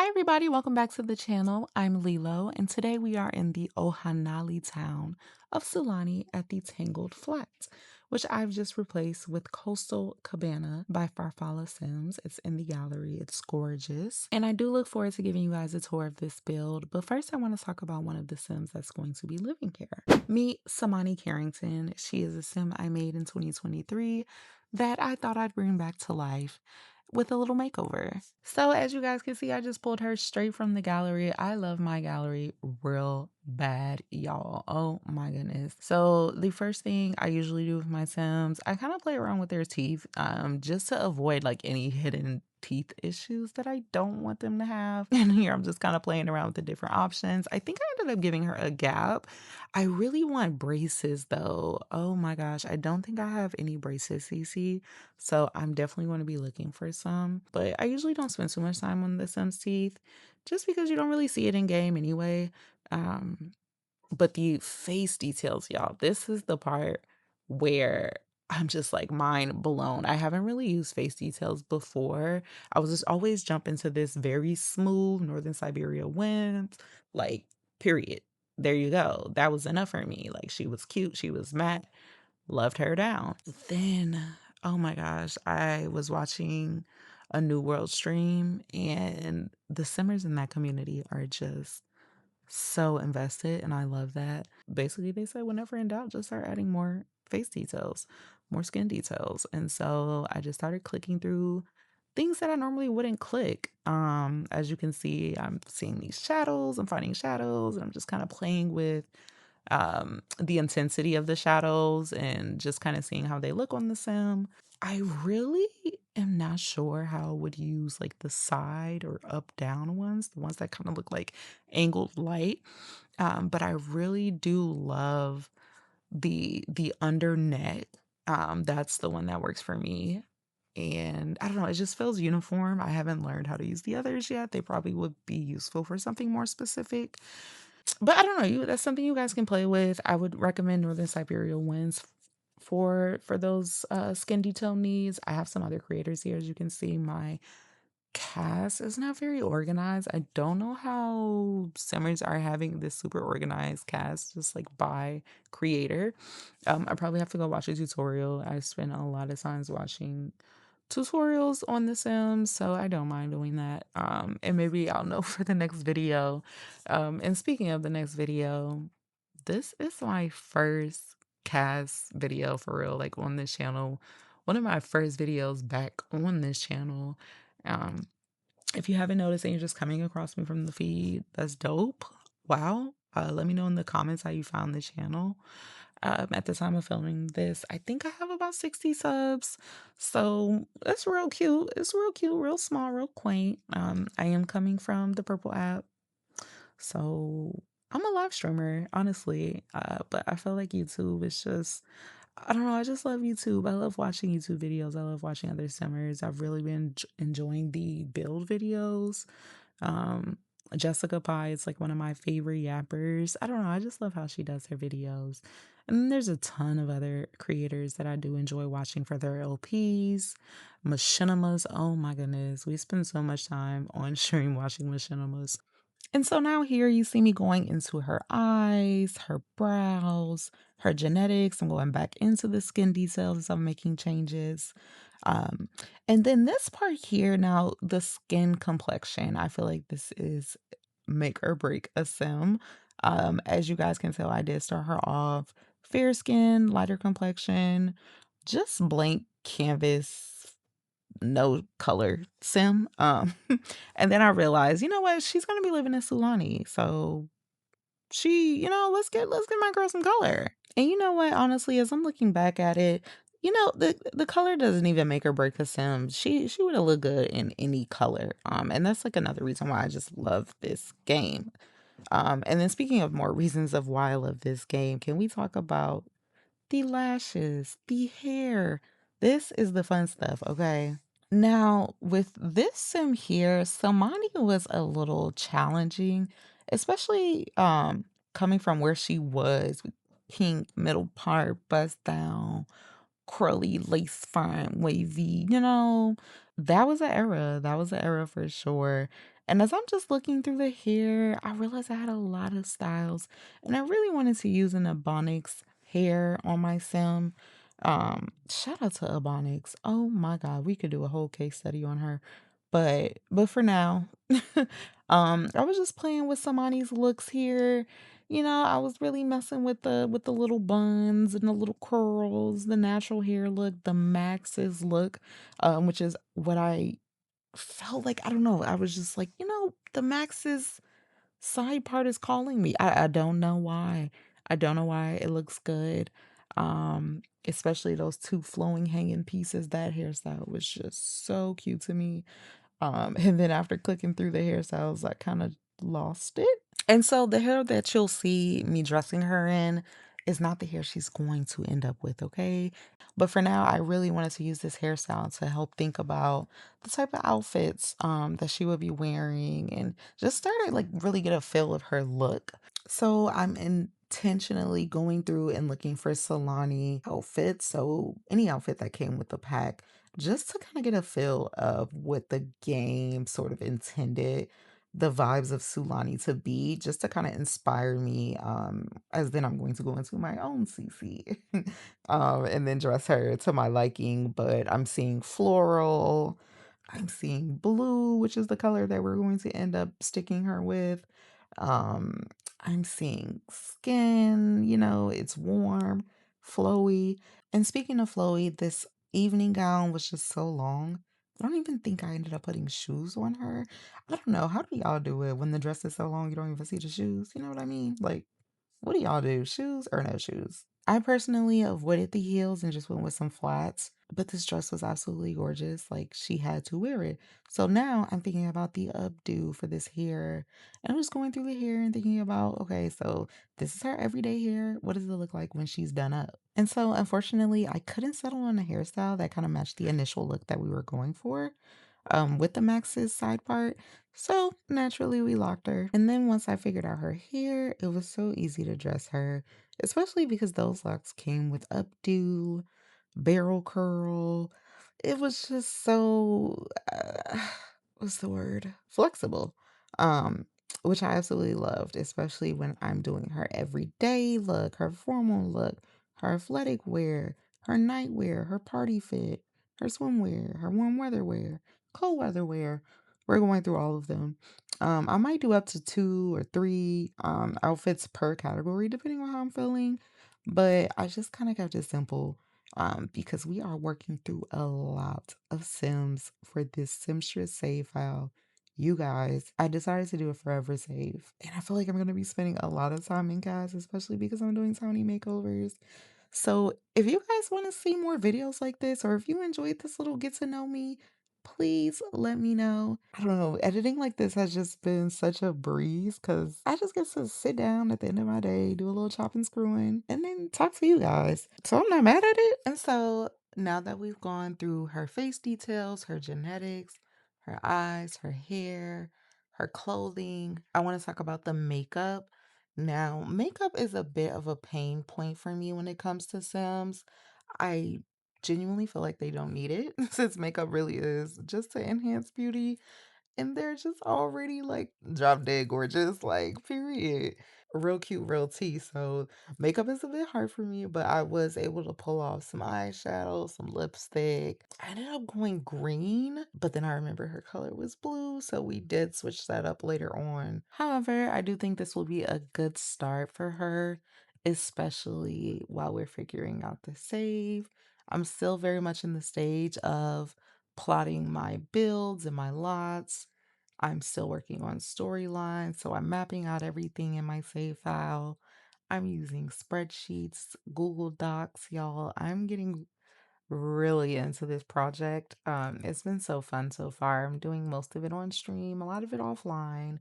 Hi everybody, welcome back to the channel. I'm Lilo, and today we are in the Ohanali town of Sulani at the Tangled Flats, which I've just replaced with Coastal Cabana by farfallasims. It's in the gallery. It's gorgeous. And I do look forward to giving you guys a tour of this build, but first I want to talk about one of the sims that's going to be living here. Meet Simani Carrington. She is a sim I made in 2023 that I thought I'd bring back to life with a little makeover. So as you guys can see, I just pulled her straight from the gallery. I love my gallery real bad, y'all. Oh my goodness. So the first thing I usually do with my Sims, I kind of play around with their teeth just to avoid like any hidden teeth issues that I don't want them to have. And here I'm just kind of playing around with the different options. I think I ended up giving her a gap. I really want braces though. Oh my gosh. I don't think I have any braces, CC. So I'm definitely going to be looking for some. But I usually don't spend too much time on the Sims teeth just because you don't really see it in game anyway. Um, but the face details, y'all, this is the part where I'm just like mind blown. I haven't really used face details before. I was just always jump into this very smooth Northern Siberia wind, like, period. There you go. That was enough for me. Like, she was cute, she was matte, loved her down. Then, oh my gosh, I was watching a New World stream, and the simmers in that community are just so invested, and I love that. Basically, they say whenever in doubt, just start adding more face details, more skin details. And so I just started clicking through things that I normally wouldn't click. As you can see, I'm seeing these shadows, I'm finding shadows, and I'm just kind of playing with the intensity of the shadows and just kind of seeing how they look on the sim. I really am not sure how I would use like the side or up down ones, the ones that kind of look like angled light. But I really do love the under neck. That's the one that works for me. And I don't know, it just feels uniform. I haven't learned how to use the others yet. They probably would be useful for something more specific. But I don't know, that's something you guys can play with. I would recommend Northern Siberia Winds for those skin detail needs. I have some other creators here. As you can see, my cast is not very organized. I don't know how Simmers are having this super organized cast just like by creator. I probably have to go watch a tutorial. I spend a lot of times watching tutorials on The Sims, so I don't mind doing that. And maybe I'll know for the next video. And speaking of the next video, this is my first cast video for real, like on this channel. One of my first videos back on this channel. Um, if you haven't noticed and you're just coming across me from the feed, that's dope. Wow. Let me know in the comments how you found the channel. At the time of filming this, I think I have about 60 subs. So that's real cute. It's real cute, real small, real quaint. I am coming from the Purple app. So I'm a live streamer, honestly. But I feel like YouTube is just, I don't know, I just love YouTube. I love watching YouTube videos. I love watching other simmers. I've really been enjoying the build videos. Um, Jessica Pye is like one of my favorite yappers. I don't know, I just love how she does her videos. And then there's a ton of other creators that I do enjoy watching for their LPs. Machinimas, oh my goodness, we spend so much time on stream watching machinimas. And so now here you see me going into her eyes, her brows, her genetics. I'm going back into the skin details as I'm making changes. Um, and then this part here, now the skin complexion, I feel like this is make or break a sim. As you guys can tell, I did start her off fair skin, lighter complexion, just blank canvas, no color sim. And then I realized, you know what, she's gonna be living in Sulani. So let's get my girl some color. And you know what, honestly, as I'm looking back at it, the color doesn't even make or break the sim. She would have looked good in any color. And that's like another reason why I just love this game. And then speaking of more reasons of why I love this game, can we talk about the lashes, the hair? This is the fun stuff, okay? Now, with this sim here, Samani was a little challenging, especially coming from where she was with pink middle part, bust down, curly lace front, wavy, That was an era. That was an era for sure. And as I'm just looking through the hair, I realized I had a lot of styles, and I really wanted to use an ebonix hair on my sim. Shout out to ebonix. Oh my God, we could do a whole case study on her. But for now, I was just playing with Simani's looks here. I was really messing with the little buns and the little curls, the natural hair look, the Max's look, which is what I felt like. I don't know. I was just like, the Max's side part is calling me. I don't know why. I don't know why. It looks good. Especially those two flowing hanging pieces. That hairstyle was just so cute to me. And then after clicking through the hairstyles, I kind of lost it. And so the hair that you'll see me dressing her in is not the hair she's going to end up with, okay? But for now, I really wanted to use this hairstyle to help think about the type of outfits that she would be wearing and just start to like really get a feel of her look. So I'm intentionally going through and looking for Solani outfits. So any outfit that came with the pack, just to kind of get a feel of what the game sort of intended the vibes of Sulani to be, just to kind of inspire me, as then I'm going to go into my own CC, and then dress her to my liking. But I'm seeing floral, I'm seeing blue, which is the color that we're going to end up sticking her with. Um, I'm seeing skin, it's warm, flowy. And speaking of flowy, this evening gown was just so long. I don't even think I ended up putting shoes on her. I don't know. How do y'all do it when the dress is so long you don't even see the shoes? You know what I mean? Like, what do y'all do? Shoes or no shoes? I personally avoided the heels and just went with some flats, but this dress was absolutely gorgeous. Like, she had to wear it. So now I'm thinking about the updo for this hair. And I'm just going through the hair and thinking about, okay, so this is her everyday hair. What does it look like when she's done up? And so unfortunately, I couldn't settle on a hairstyle that kind of matched the initial look that we were going for, with the Max's side part. So naturally, we locked her. And then once I figured out her hair, it was so easy to dress her, especially because those locks came with updo, barrel curl. It was just so, what's the word? Flexible. Um, which I absolutely loved, especially when I'm doing her everyday look, her formal look, her athletic wear, her night wear, her party fit, her swimwear, her warm weather wear, cold weather wear. We're going through all of them. I might do up to 2 or 3 outfits per category, depending on how I'm feeling. But I just kind of kept it simple, because we are working through a lot of Sims for this Simstress save file. You guys, I decided to do a forever save, and I feel like I'm going to be spending a lot of time in cast, especially because I'm doing tiny makeovers. So if you guys want to see more videos like this, or if you enjoyed this little get to know me, please let me know. I don't know, editing like this has just been such a breeze because I just get to sit down at the end of my day, do a little chopping, screwing, and then talk to you guys. So I'm not mad at it. And so now that we've gone through her face details, her genetics, her eyes, her hair, her clothing, I want to talk about the makeup. Now, makeup is a bit of a pain point for me when it comes to Sims. I genuinely feel like they don't need it since makeup really is just to enhance beauty, and they're just already like drop dead gorgeous, like period. Real cute, real tea. So makeup is a bit hard for me, but I was able to pull off some eyeshadow, some lipstick. I ended up going green, but then I remember her color was blue, so we did switch that up later on. However, I do think this will be a good start for her, especially while we're figuring out the save. I'm still very much in the stage of plotting my builds and my lots. I'm still working on storylines, so I'm mapping out everything in my save file. I'm using spreadsheets, Google Docs, y'all. I'm getting really into this project. It's been so fun so far. I'm doing most of it on stream, a lot of it offline.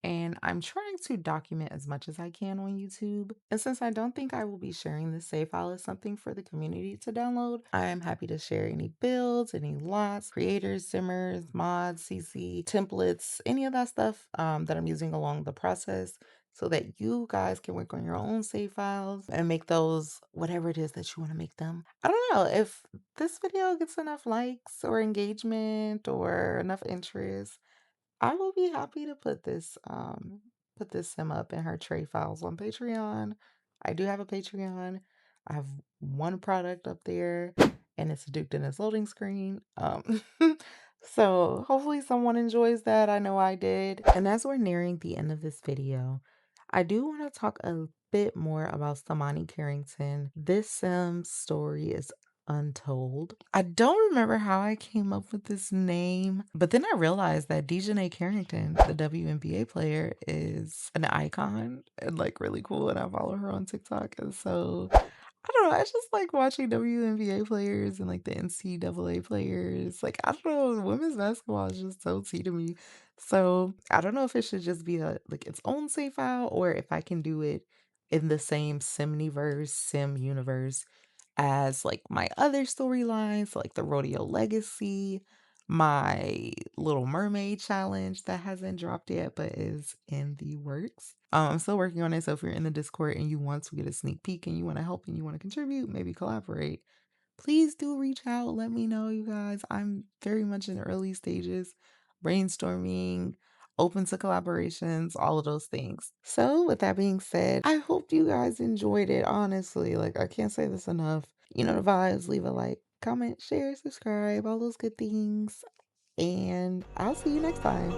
And I'm trying to document as much as I can on YouTube. And since I don't think I will be sharing this save file as something for the community to download, I am happy to share any builds, any lots, creators, simmers, mods, CC, templates, any of that stuff that I'm using along the process so that you guys can work on your own save files and make those whatever it is that you want to make them. I don't know if this video gets enough likes or engagement or enough interest. I will be happy to put this sim up in her trade files on Patreon. I do have a Patreon. I have one product up there and it's a Duke Dennis loading screen. So hopefully someone enjoys that. I know I did. And as we're nearing the end of this video, I do want to talk a bit more about Simani Carrington. This sim story is untold. I don't remember how I came up with this name, but then I realized that Dijonai Carrington, the WNBA player, is an icon and like really cool, and I follow her on TikTok. And so I don't know, I just like watching WNBA players and like the NCAA players. Like, I don't know, women's basketball is just so tea to me. So I don't know if it should just be a like its own save file or if I can do it in the same Simniverse, Sim universe as like my other storylines, like the Rodeo Legacy, my Little Mermaid challenge that hasn't dropped yet but is in the works. I'm still working on it. So if you're in the Discord and you want to get a sneak peek and you want to help and you want to contribute, maybe collaborate, please do reach out. Let me know, you guys. I'm very much in early stages, brainstorming, open to collaborations, all of those things. So, with that being said, I hope you guys enjoyed it. Honestly, like, I can't say this enough. You know the vibes. Leave a like, comment, share, subscribe, all those good things. And I'll see you next time.